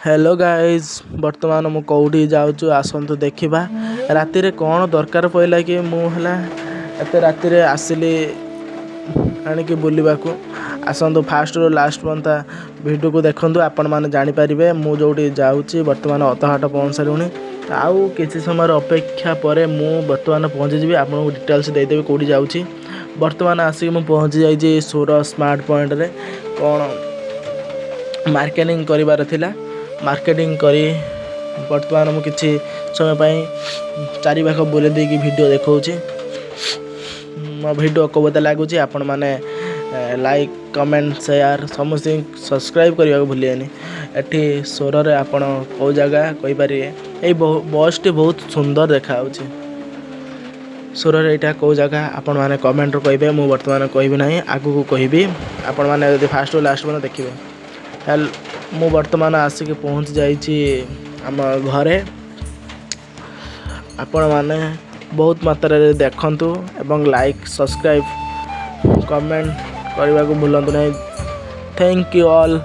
Hello guys बर्तमान मु कौटी जाऊँ आसतु देखा राति रे कौन दरकार पड़ा कि मुझे राति रे आसिली आणिकी बुलवा आसतु फास्ट रू लास्ट पता वीडियो को देखूँ आपण मैंने जानीपारे मु जो जाऊँगी बर्तमान अधघाट पहुँच सारूँ आउ किसी समय अपेक्षा पर मु बर्तमान पहुँचीजी आपको डिटेल्स देदेवी कौटी जाऊँगी बर्तमान आसिक मु पहुँची जाइए सोर स्मार्ट पॉइंट रे कौन मार्केटिंग करिवार थिला मार्केटिंग करी बर्तमान मु किसी समय पाई चारि पाख बुले देकी वीडियो देखौची मो वीडियो कोबता लागुची आपण माने लाइक कमेंट शेयर समस्त सब्सक्राइब करने को भूलिएनि एठी सोर रे आपण को जगह कहि पारे ए बस टी बहुत सुंदर देखा सोर रे एटा को जगह आपण माने कमेंट रो कहिबे मु वर्तमान कहबी नाही आगु को कहबी आपण माने यदि फास्ट टू लास्ट पन देखिबे हेल मु वर्तमान आसिक पहुँच जाइए आम घरे आपण माने बहुत मात्रा देखंतु एवं लाइक सब्सक्राइब कमेंट करने को भूलु नहीं। Thank you all.